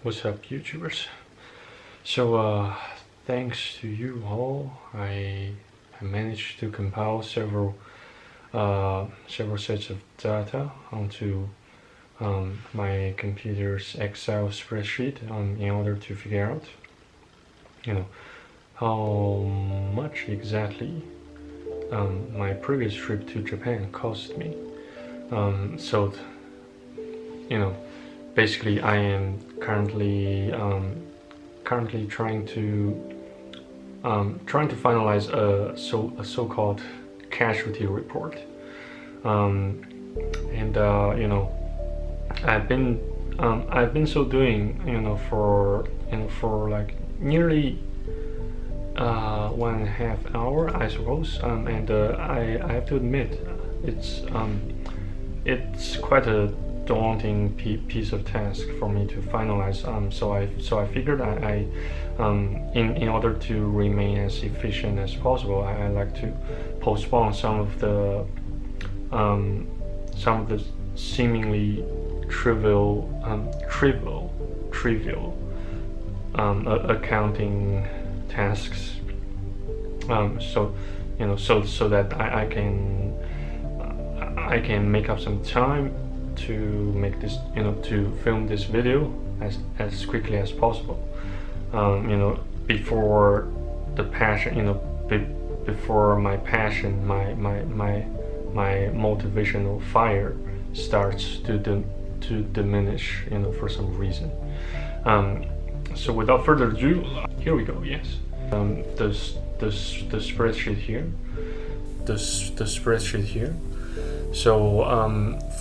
What's up, YouTubers? Thanks to you all, I managed to compile several sets of data onto my computer's Excel spreadsheet in order to figure out, how much exactly my previous trip to Japan cost me. Basically, I am currently trying to finalize a so-called casualty report, I've been so doing for like nearly 1.5 hours, I suppose, and I have to admit it's quite a daunting piece of task for me to finalize. So I figured in order to remain as efficient as possible, I like to postpone some of the seemingly trivial accounting tasks, so that I can make up some time to make this, to film this video as quickly as possible, before the passion, before my passion, my motivational fire starts to diminish, for some reason. So without further ado, here we go. Yes, the spreadsheet here. So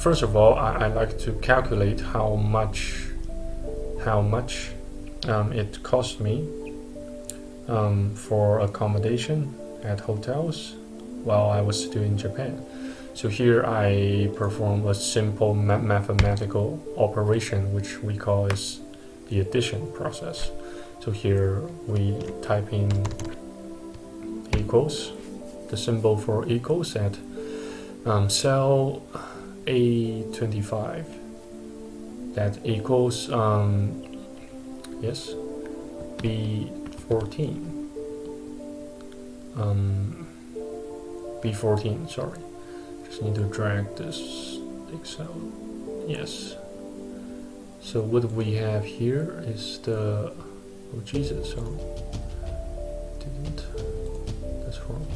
first of all, I like to calculate how much it cost me for accommodation at hotels while I was still in Japan. So here I perform a simple mathematical operation, which we call is the addition process. So here we type in equals, the symbol for equals at cell A25, that equals B14, sorry, just need to drag this Excel. Yes, so what we have here is the, oh Jesus, sorry, that's wrong,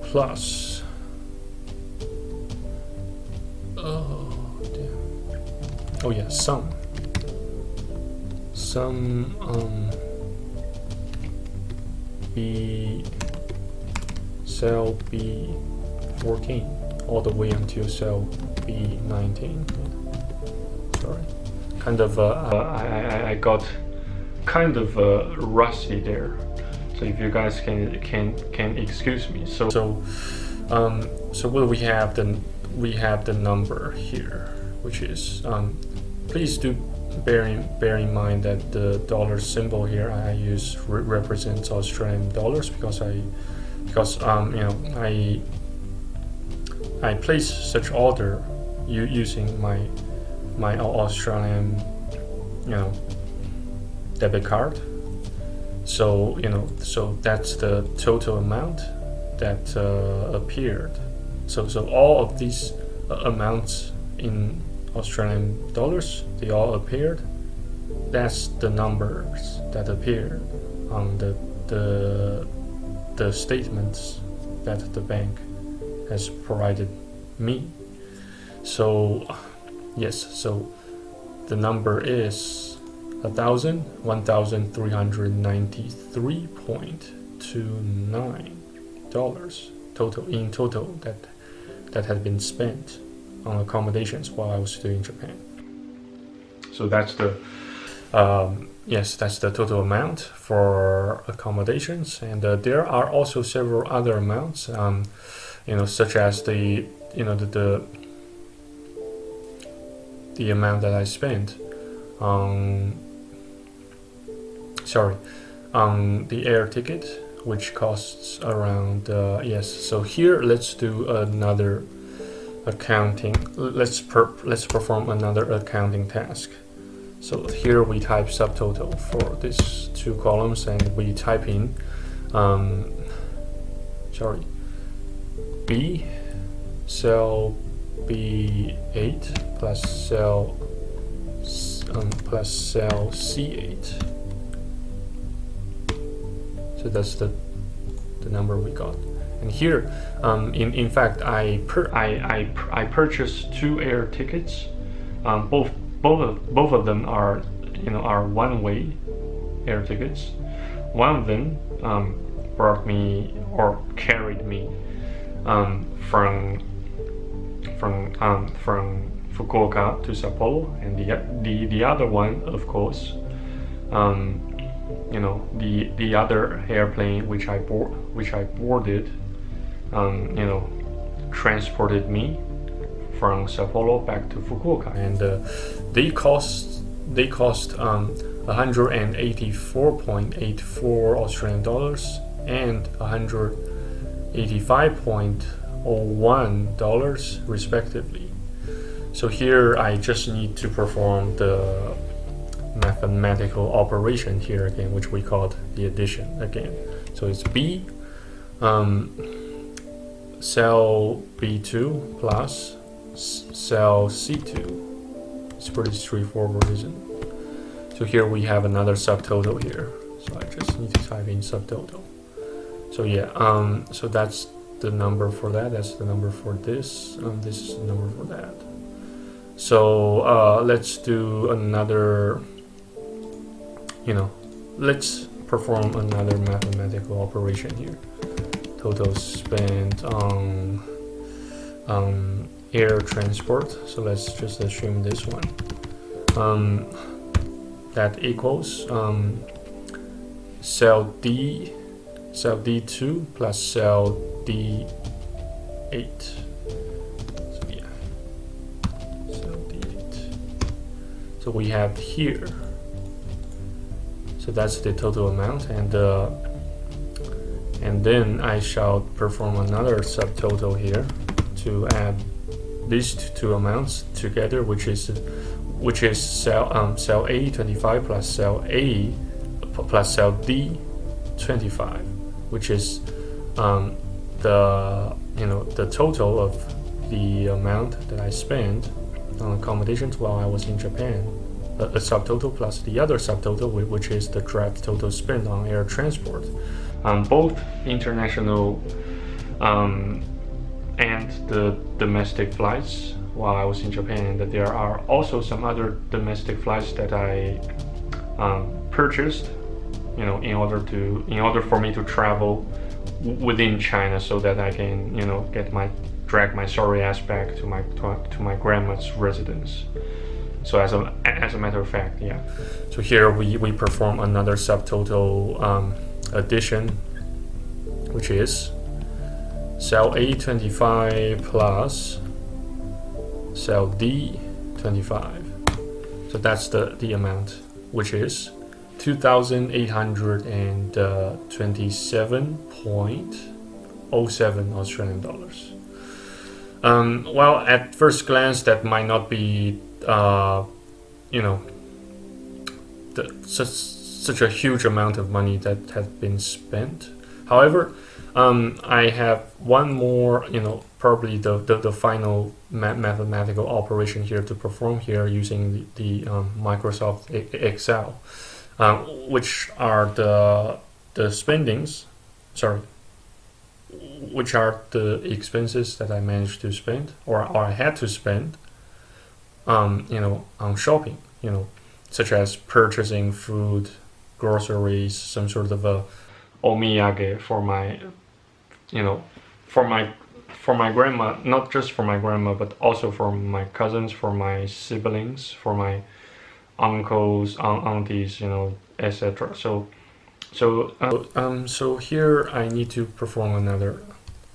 plus, oh yeah, sum cell B14 all the way until cell B19. Sorry, kind of I got kind of rusty there, so if you guys can excuse me. So what do we have? Then we have the number here, which is please do bear in mind that the dollar symbol here I use represents Australian dollars, because I place such order using my Australian debit card. So that's the total amount that appeared. So all of these amounts in Australian dollars, they all appeared. That's the numbers that appeared on the statements that the bank has provided me. So yes, so the number is $1,393.29 total that had been spent on accommodations while I was still in Japan. So that's the that's the total amount for accommodations, and there are also several other amounts, such as the amount that I spent on the air ticket, which costs around so here let's do another accounting, let's perform another accounting task. So here we type subtotal for these two columns, and we type in B, cell B8 plus cell C8. So that's the number we got. And here, in fact, I purchased 2 air tickets. Both of them are one-way air tickets. One of them brought me or carried me from Fukuoka to Sao Paulo, and the other one, of course, the other airplane which I boarded, transported me from Sao Paulo back to Fukuoka, and they cost 184.84 Australian dollars and 185.01 dollars respectively. So here I just need to perform the mathematical operation here again, which we called the addition again. So it's B, cell B2 plus cell C2. It's pretty straightforward, isn't it? So here we have another subtotal here. So I just need to type in subtotal. So yeah, so that's the number for that. That's the number for this. This is the number for that. So let's do another. Let's perform another mathematical operation here. Total spent on air transport. So let's just assume this one. That equals cell D2 plus cell D8. So yeah, cell D8. So we have here. So that's the total amount, and then I shall perform another subtotal here to add these two amounts together, which is cell A25 plus cell A plus cell D25, which is the total of the amount that I spent on accommodations while I was in Japan. A subtotal plus the other subtotal, which is the direct total spent on air transport. Both international and the domestic flights while I was in Japan, and that there are also some other domestic flights that I purchased, in order for me to travel within China, so that I can, drag my sorry ass back to my grandma's residence. So as a matter of fact, yeah. So here we perform another subtotal addition, which is cell A25 plus cell D25. So that's the amount, which is 2,827.07 Australian dollars. Well, at first glance, that might not be such a huge amount of money that has been spent. However, I have one more, probably the final mathematical operation here to perform here using the Microsoft Excel, which are the spendings, which are the expenses that I managed to spend or I had to spend, on shopping, such as purchasing food, groceries, some sort of a omiyage for my grandma, not just for my grandma, but also for my cousins, for my siblings, for my uncles, aunties, etc. So here I need to perform another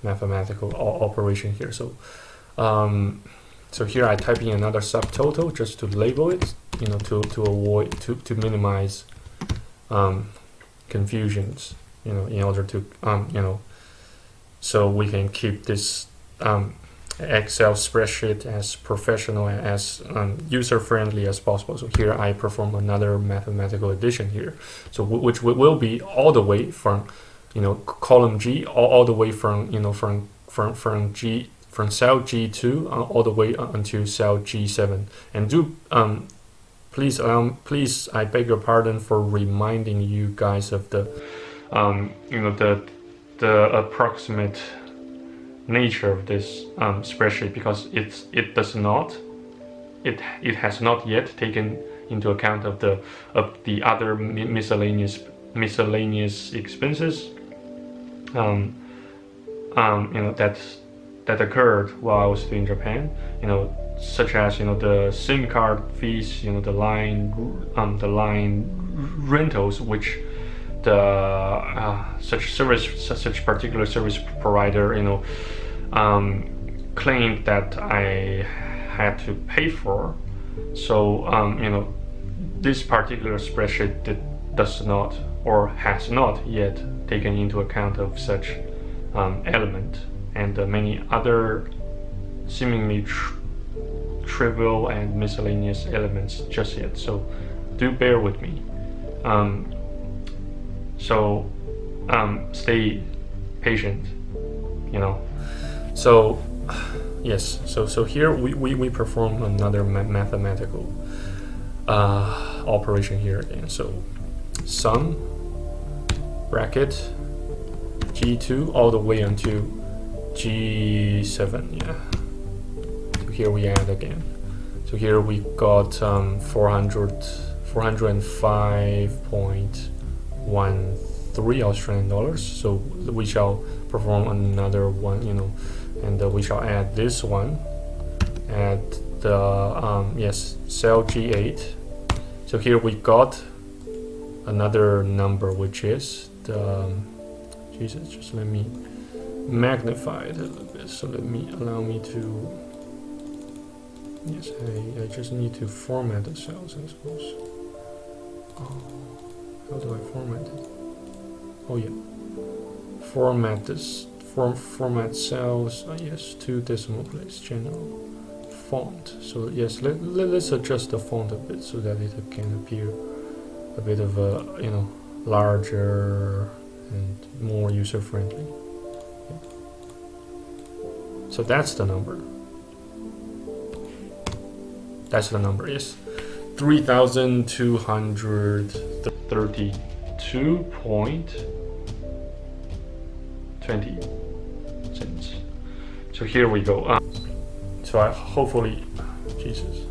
mathematical operation here. So here I type in another subtotal just to label it, to avoid, to minimize confusions, in order to so we can keep this Excel spreadsheet as professional and as user-friendly as possible. So here I perform another mathematical addition here, so which will be all the way from column G all the way from from cell G2 all the way until cell G7. And do please I beg your pardon for reminding you guys of the the approximate nature of this spreadsheet, because it has not yet taken into account of the other miscellaneous expenses that occurred while I was still in Japan, such as the SIM card fees, the line rentals, which such particular service provider claimed that I had to pay for. So this particular spreadsheet does not or has not yet taken into account of such element and many other seemingly trivial and miscellaneous elements just yet. So do bear with me. Stay patient, So yes, so here we perform another mathematical operation here again. So sum bracket G2 all the way until G7. Yeah. So here we add again. So here we got 405.13 Australian dollars. So we shall perform another one, and we shall add this one at the cell G8. So here we got another number, which is the just let me magnify it a little bit. So allow me to I just need to format the cells, I suppose. How do I format it? Oh yeah, format this format cells. Yes, 2 decimal place, general font. So yes, let's adjust the font a bit so that it can appear a bit of a larger and more user friendly. Yeah. So that's the number. Yes, 3,232.20 cents. So here we go. So I hopefully, Jesus.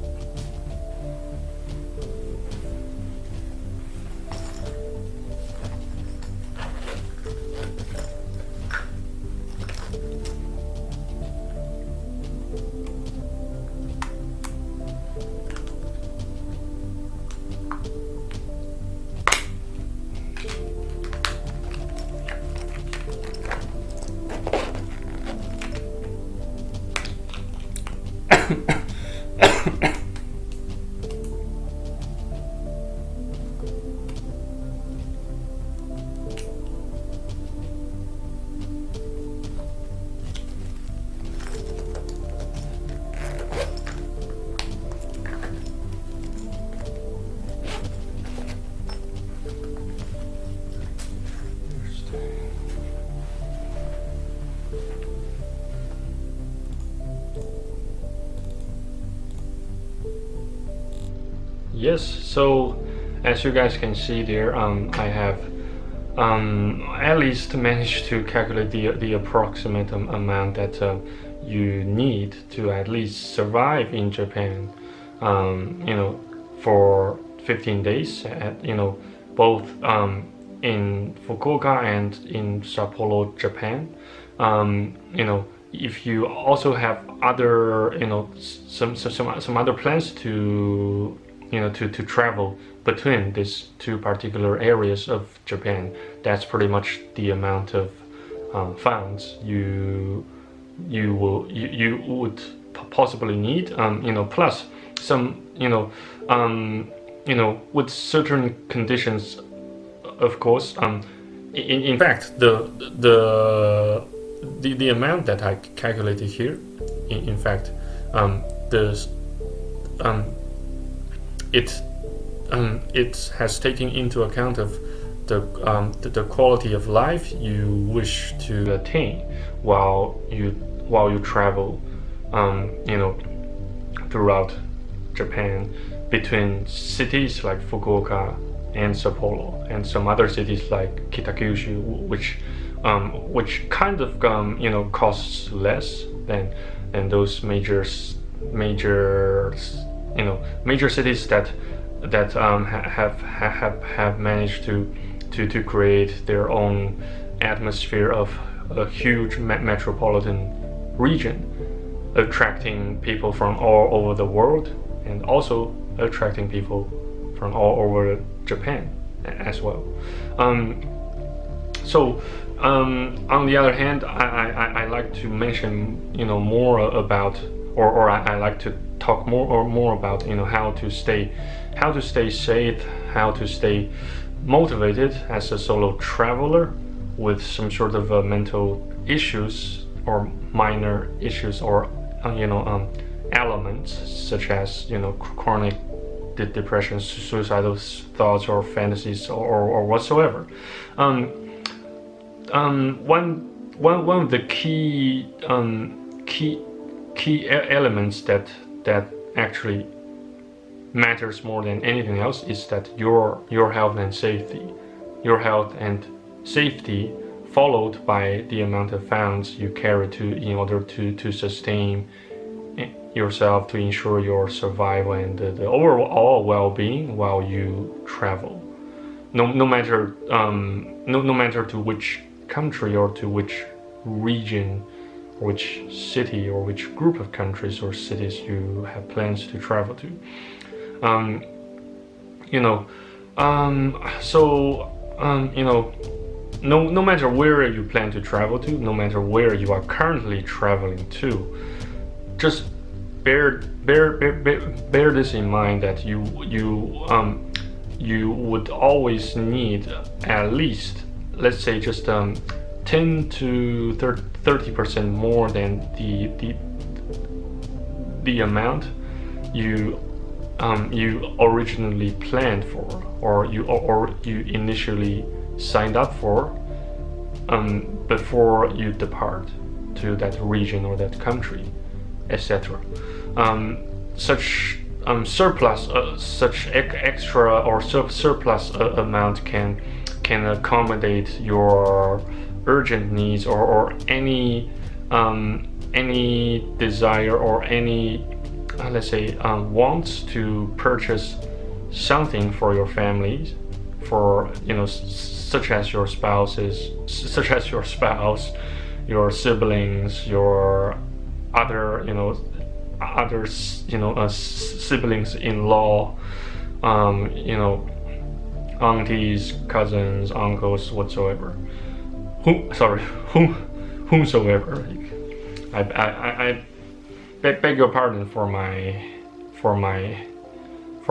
Yes, so as you guys can see there, I have at least managed to calculate the approximate amount that you need to at least survive in Japan, for 15 days, both in Fukuoka and in Sapporo, Japan. If you also have other, some other plans to to travel between these two particular areas of Japan, that's pretty much the amount of funds you would possibly need, plus some, with certain conditions, of course. In fact, the amount that I calculated here in fact, this it has taken into account of the quality of life you wish to attain while you travel, throughout Japan, between cities like Fukuoka and Sapporo, and some other cities like Kitakyushu, which kind of costs less than those major cities that have managed to create their own atmosphere of a huge metropolitan region, attracting people from all over the world, and also attracting people from all over Japan as well. So on the other hand, I like to mention more about, or I like to talk more about how to stay safe, how to stay motivated as a solo traveler with some sort of mental issues or minor issues, or elements such as chronic depression, suicidal thoughts or fantasies, or whatsoever. One of the key elements that actually matters more than anything else is that your health and safety, followed by the amount of funds you carry in order to sustain yourself, to ensure your survival and the overall well-being while you travel. No matter to which country or to which region, which city or which group of countries or cities you have plans to travel to. No matter where you plan to travel to, no matter where you are currently traveling to, just bear this in mind, that you would always need at least, let's say, just 10 to 30% more than the amount you originally planned for, or you initially signed up for, before you depart to that region or that country, etc. Such surplus, such extra or surplus amount can accommodate your urgent needs, or any desire or any let's say wants to purchase something for your families, for such as your spouse, your siblings, your other siblings-in-law, aunties, cousins, uncles, whatsoever. Whomsoever. I beg your pardon for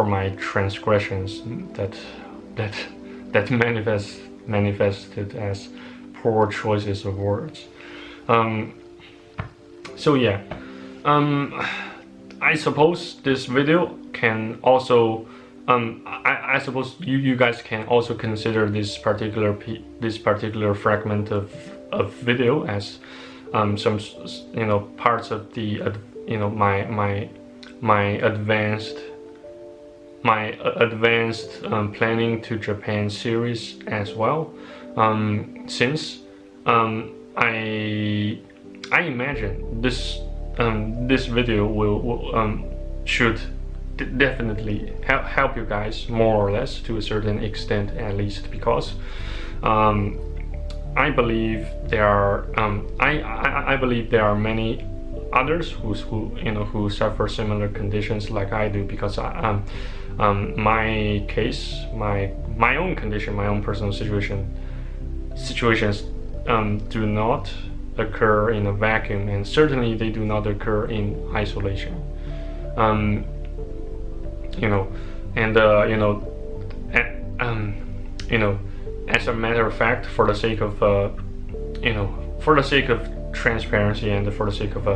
my transgressions that manifested as poor choices of words. So yeah, I suppose this video can also I suppose you guys can also consider this particular fragment of video as some parts of the my advanced planning to Japan series as well, since I imagine this video should definitely help you guys, more or less, to a certain extent at least, because I believe there are I believe there are many others who suffer similar conditions like I do, because my case, my own condition, my own personal situations do not occur in a vacuum, and certainly they do not occur in isolation. As a matter of fact, for the sake of transparency, and for the sake of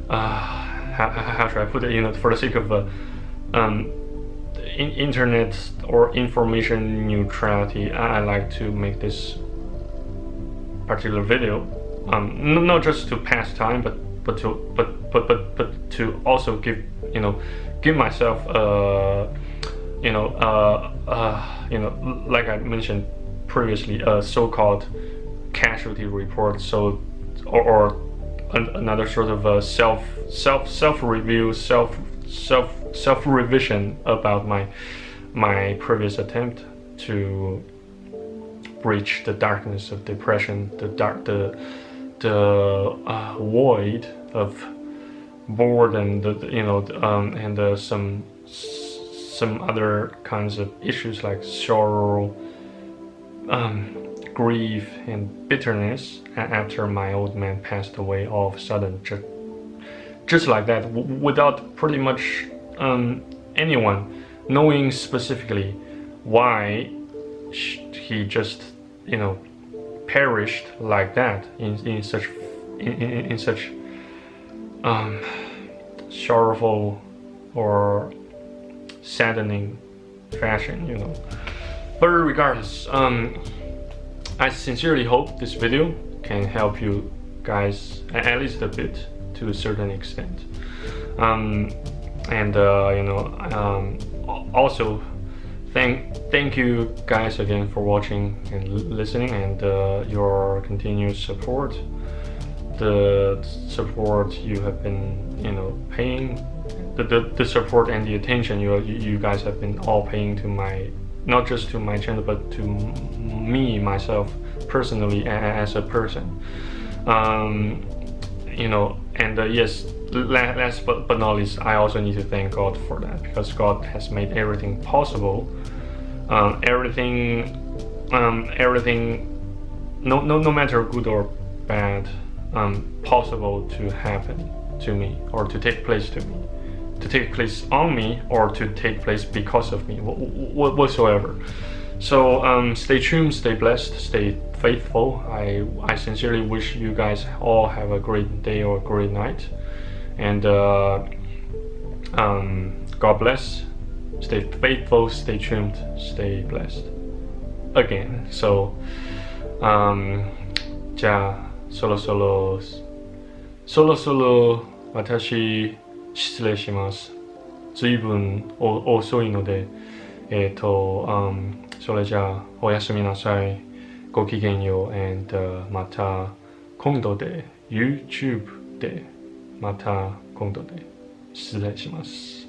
how should I put it? For the sake of internet or information neutrality, I like to make this particular video, not just to pass time, but to also give myself like I mentioned previously, a so-called casualty report, so or another sort of a self-review, self-revision about my previous attempt to breach the darkness of depression, the void of boredom, and some other kinds of issues like sorrow, grief, and bitterness after my old man passed away all of a sudden, just like that, without pretty much anyone knowing specifically why he just perished like that in such sorrowful or saddening fashion, But regardless, I sincerely hope this video can help you guys at least a bit, to a certain extent. Also thank you guys again for watching and listening, and your continued support, the support you have been paying, the support and the attention you guys have been all paying to my, not just to my channel, but to me myself personally as a person. Yes, last but not least, I also need to thank God for that, because God has made everything possible. Everything, no matter good or bad, possible to happen to me, or to take place to me, to take place on me, or to take place because of me, whatsoever. So stay tuned, stay blessed, stay faithful. I sincerely wish you guys all have a great day or a great night, and God bless. Stay faithful, stay tuned, stay blessed. Again, so じゃあそろそろ私失礼します。随分遅いので、それじゃあおやすみなさい。ごきげんよう。and また今度で YouTube でまた今度で失礼します。